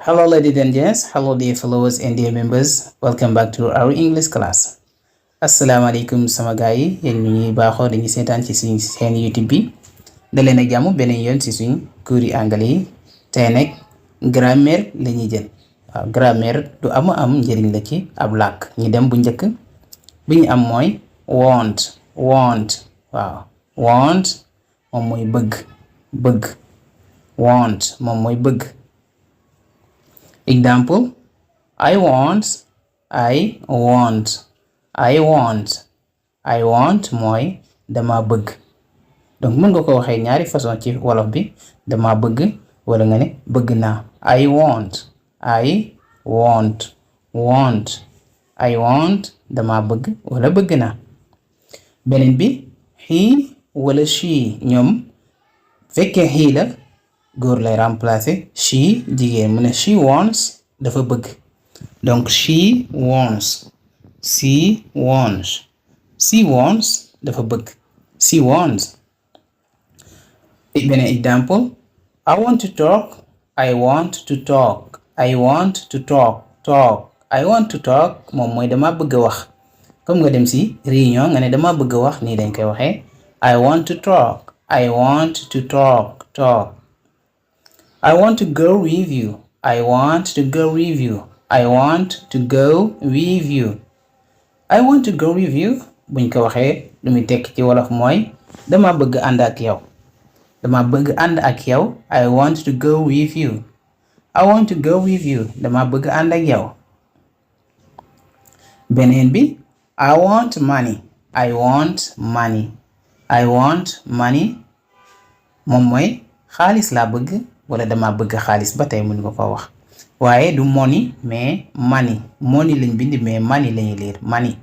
Hello, ladies and gents. Hello, dear followers and dear members. Welcome back to our English class. Asalaamaaleykum sama gars yi yéen ñi baaxoo dañuy seetaan ci suñ seen YouTube bi daleen ak jàmm beneen yoon ci suñ cours yi anglais yi tey nag grammaire la ñuy jël waaw grammaire du am njëriñ la ci ab làkk ñi dem bu njëkk bi ñu am mooy want waaw want moom mooy bëgg want moom mooy bëgg. Example, I want mooy dama bëgg. Donc mën nga ko waxee ñaari façon ci wolof bi dama bëgg wala nga ne bëgg naa. I want dama bëgg wala bëgg naa. Beneen bi he wala she ñoom fekkee he la góor lay remplacer she jigéen mu ne she wants dafa bëgg donc she wants dafa bëgg she wants. Beneen example I want to talk moom mooy dama bëgg a wax comme nga dem si réunion nga ne dama bëgg a wax nii dañ koy waxee I want to talk I want to go with you buñ ko waxee lu muy tekk ci wolof mooy dama bëgg ànd ak yow I want to go with you dama bëgg ànd ak yow. Beneen bi I want money moom mooy xaalis laa bëgg wala dama bëgg xaalis ba tey mën nga ko wax waaye du money mais money lañ bind mais money lañuy liir money.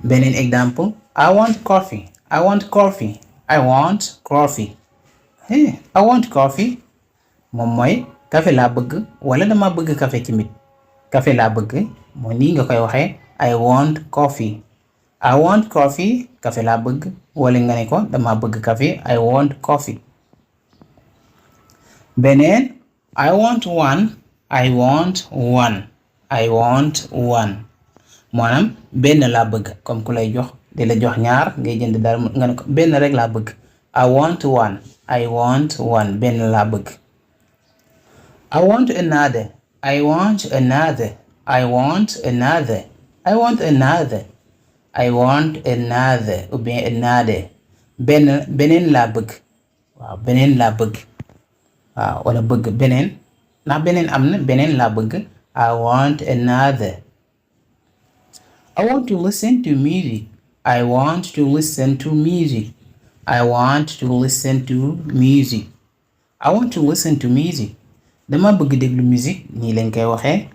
Beneen exemple I want coffee moom mooy café laa bëgg wala dama bëgg café tamit café laa bëgg moo nii nga koy waxee I want coffee café laa bëgg wala nga ne ko dama bëgg café I want coffee. Beneen I want one maanaam benn laa bëgg comme ku lay jox di la jox ñaar ngay jënd dara nga ne ko benn rek laa bëgg I want one benn laa bëgg. I want another ou bien another beneen laa bëgg waaw beneen laa bëgg waaw wala bëgg beneen ndax beneen am na beneen laa bëgg I want another. I want to listen to music dama bëgg déglu musique nii lañ koy waxee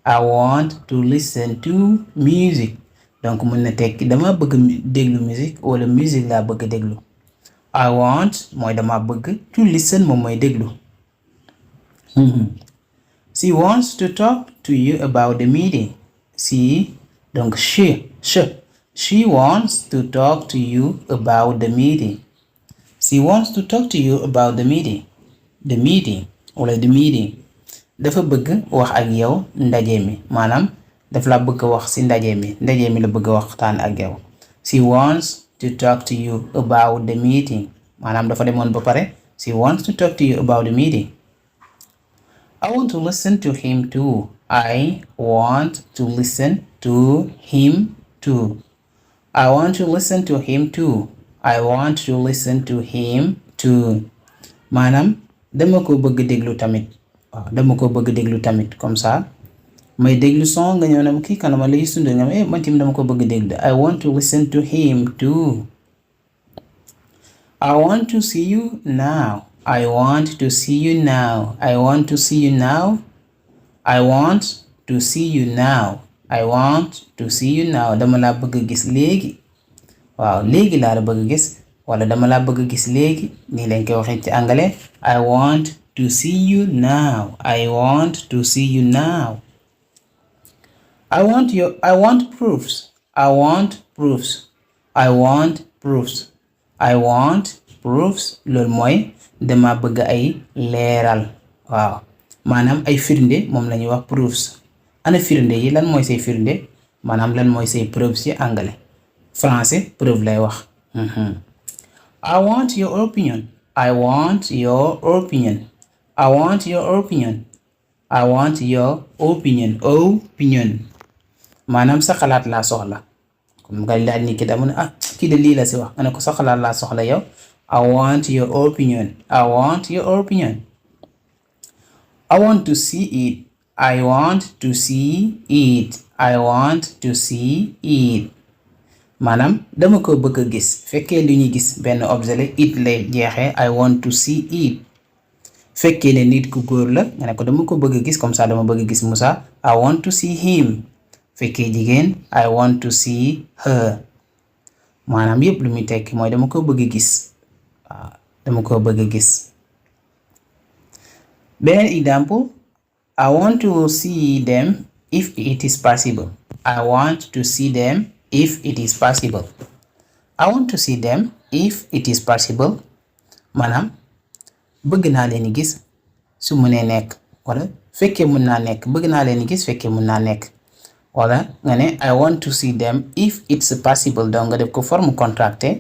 I want to listen to music donc mën na tekki dama bëgg déglu musique wala musique laa bëgg déglu. I want mooy dama bëgg to listen moom mooy déglu. She wants to talk to you about the meeting. Donc she wants to talk to you about the meeting. Wala the meeting dafa bëgg wax ak yow ndaje mi maanaam daf la bëgg wax ci ndaje mi la bëgg waxtaan ak yow. She wants to talk to you about the meeting maanaam dafa demoon ba pare she wants to talk to you about the meeting. I want to listen to him too. Maanaam dama ko bëgg déglu tamit comme ça may déglu son nga ñëw ne kii kanama lay sund nga man tim dama ko bëgg déglu I want to listen to him too. I want to see you now dama laa bëgg gis léegi waaw léegi laa la bëgg gis wala dama laa bëgg gis léegi nii lañ koy waxee ci anglais I want to see you now. I want proofs. Loolu mooy dama bëgg ay leeral waaw maanaam ay firnde moom la ñuy wax proofs. ana firnde yi lan mooy say firnde maanaam lan mooy say preuves ci anglais. français preuve lay wax. I want your opinion. I want your opinion. I want your opinion. I want your opinion. Opinion maanaam sa xalaat laa soxla. comme nga laaj ni ki da mu ne kii de lii la si wax nga ne ko sa xalaat laa soxla yow. I want your opinion. I want your opinion. I want to see it. I want to see it. I want to see it. maanaam dama ko bëgg a gis fekkee li ñuy gis benn objet la it lay jeexee I want to see it. fekkee ne nit ku góor la nga ne ko dama ko bëgg a gis comme ça dama bëgg a gis Moussa I want to see him. fekkee jigéen I want to see her. maanaam yépp lu muy tekki mooy dama ko bëgg a gis. waaw dama ko bëgg a gis. beneen example I want to see them if it is possible. I want to see them if it is possible. I want to see them if it is possible. maanaam bëgg naa leen gis su mënee nekk wala fekkee mën naa nekk bëgg naa leen gis fekkee mën naa nekk wala nga ne I want to see them if it's possible donc nga def ko forme contractée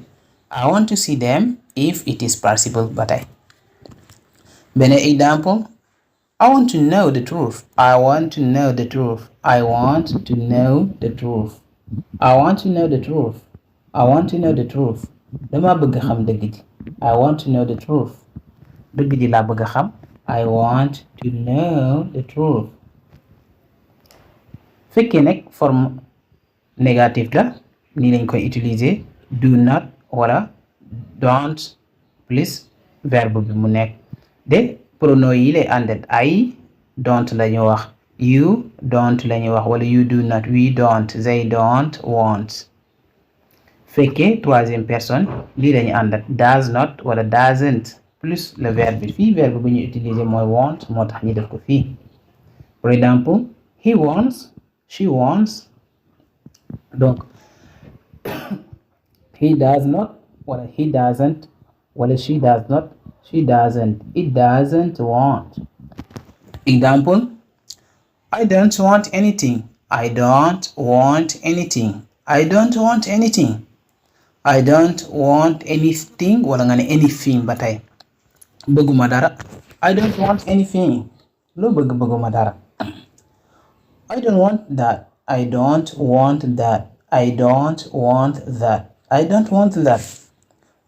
I want to see them if it is possible ba tey. beneen example I want to know the truth. I want to know the truth. I want to know the truth. I want to know the truth. I want to know the truth. dama bëgg xam dëgg ji. I want to know the truth. dëgg ji laa bëgg xam. I want to know the truth. fekkee nekk forme négative la nii lañ koy utiliser do not wala don't plus verbe bi mu nekk de pronom yi lay àndat I don't la ñu wax you don't la ñu wax wala you do not we don't they don't want. fekkee troisième personne lii lañu àndat does not wala doesn't plus le verbe bi fii verbe bu ñu utiliser mooy want moo tax ñu def ko fii. for example he wants she wants donc he does not wala he doesn't wala she does not she doesn't it doesn't want. example I don't want anything. I don't want anything. I don't want anything. I don't want anything wala nga ne anything ba tey bëgguma dara. I don't want anything. loo bëgguma dara. I don't want that. I don't want that. I don't want that. I don't want that.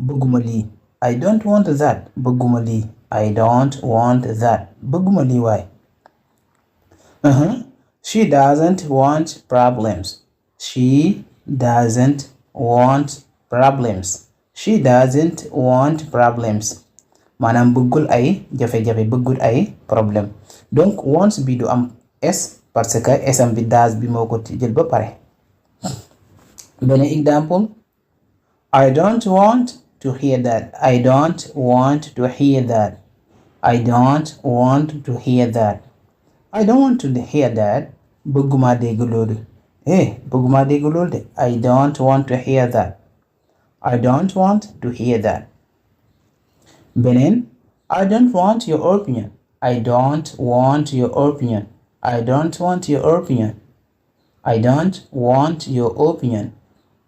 bëgguma lii. I don't want that. bëgguma lii. I don't want that. bëgguma lii waay. She doesn't want problems. She doesn't want problems. She doesn't want problems. maanaam bëggul ay jafe-jafe bëggul ay problème donc wants bi du am s parce que s am bi does bi moo ko jël ba pare. beneen example I don't want to hear that. I don't want to hear that. I don't want to hear that. I don't want to hear that. bëgguma dégg loolu. bëgguma dégg loolu de. I don't want to hear that. I don't want to hear that. beneen I don't want your opinion. I don't want your opinion. I don't want your opinion. I don't want your opinion.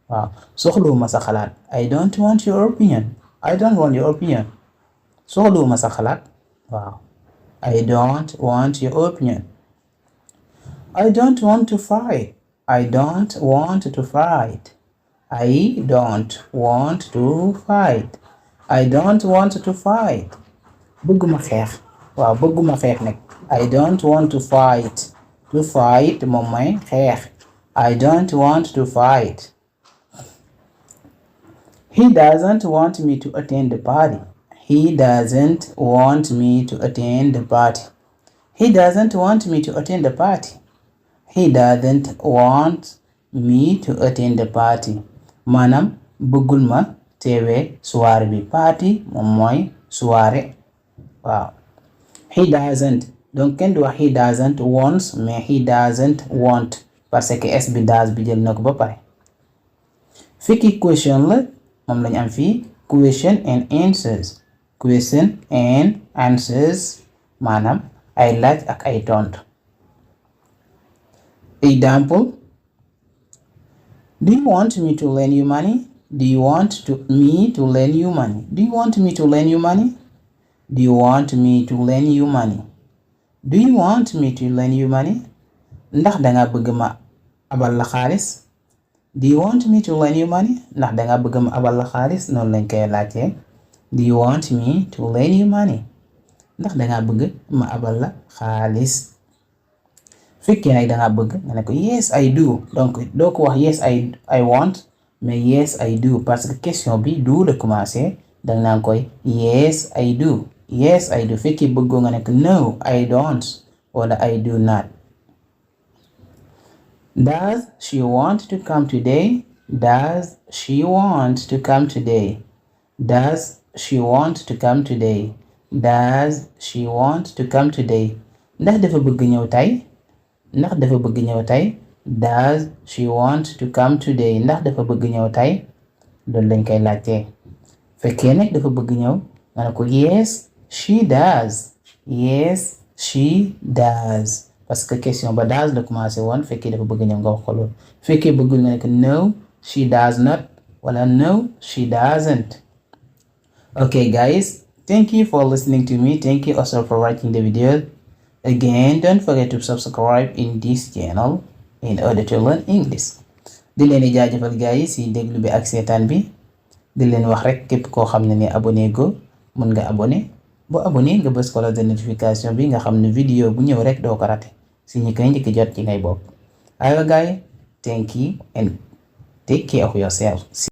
waaw soxluwuma sa xalaat. I don't want your opinion. I don't want your opinion. soxluwuma sa xalaat. waaw I don't want your opinion. I don't want to fight. I don't want to fight. I don't want to fight. I don't want to fight. bëgguma xeex. waaw bëgguma xeex nag. I don't want to fight. To fight moom mooy xeex. I don't want to fight. He doesn't want me to attend the party. He doesn't want me to attend the party. He doesn't want me to attend the party. He doesn't want me to attend the party. maanaam bëggul ma teewee soirée bi. party moom mooy soirée. waaw he doesn't donc kenn du wax he doesn't wants mais he doesn't want parce que s bi does bi jël na ko ba pare. fii question la moom lañu am fii question and answers. question and answers maanaam ay laaj ak ay tontu. Example: do you want me to lend you money? Do you want me to lend you money? Do you want me to lend you money? Do you want me to lend you money? Do you want me to lend you money? Ndax danga bëgg ma abal la xaalis? Do you want me to lend you money? Ndax danga bëgg ma abal la xaalis? Noonu lañ koy laajte. Do you want me to lend you money? Ndax danga bëgg ma abal la xaalis? Fekkee nag danga bëgg nga ne ko yes I do. Donc doo ko wax yes I want, mais yes I do parce que question bi do la commencé. Danga naan koy yes I do. Yes I do. Fekkee bëggoo nga ne ko no I don't wala I do not. Does she want to come today? Does she want to come today? Does she want to come today? Does she want to come today? Ndax dafa bëgg ñëw tey? Ndax dafa bëgg ñëw tey? Does she want to come today? Ndax dafa bëgg ñëw tey? Loolu lañ koy laajte. Fekkee nag dafa bëgg ñëw nga ne ko yes she does. Yes she does. Parce que question ba does la commencé woon. Fekkee dafa bëgg ñëw nga wax ko loolu. Fekkee bëggul nga ne ko no she does not wala no she doesn't. Okay guys, thank you for listening to me. Thank you also for watching the video. Again, don't forget to subscribe in this channel in order to learn English. Di leen di jaajëfal guys si déglu bi ak seetaan bi. Di leen wax rek képp koo xam ne ni abonné go mën nga abonné. Boo abonné nga bës cloche de notification bi nga xam ne vidéo bu ñëw rek doo ko raté. Si ñi koy njëkk jot ci ngay bokk. Aywa guys, thank you and take care of yourself.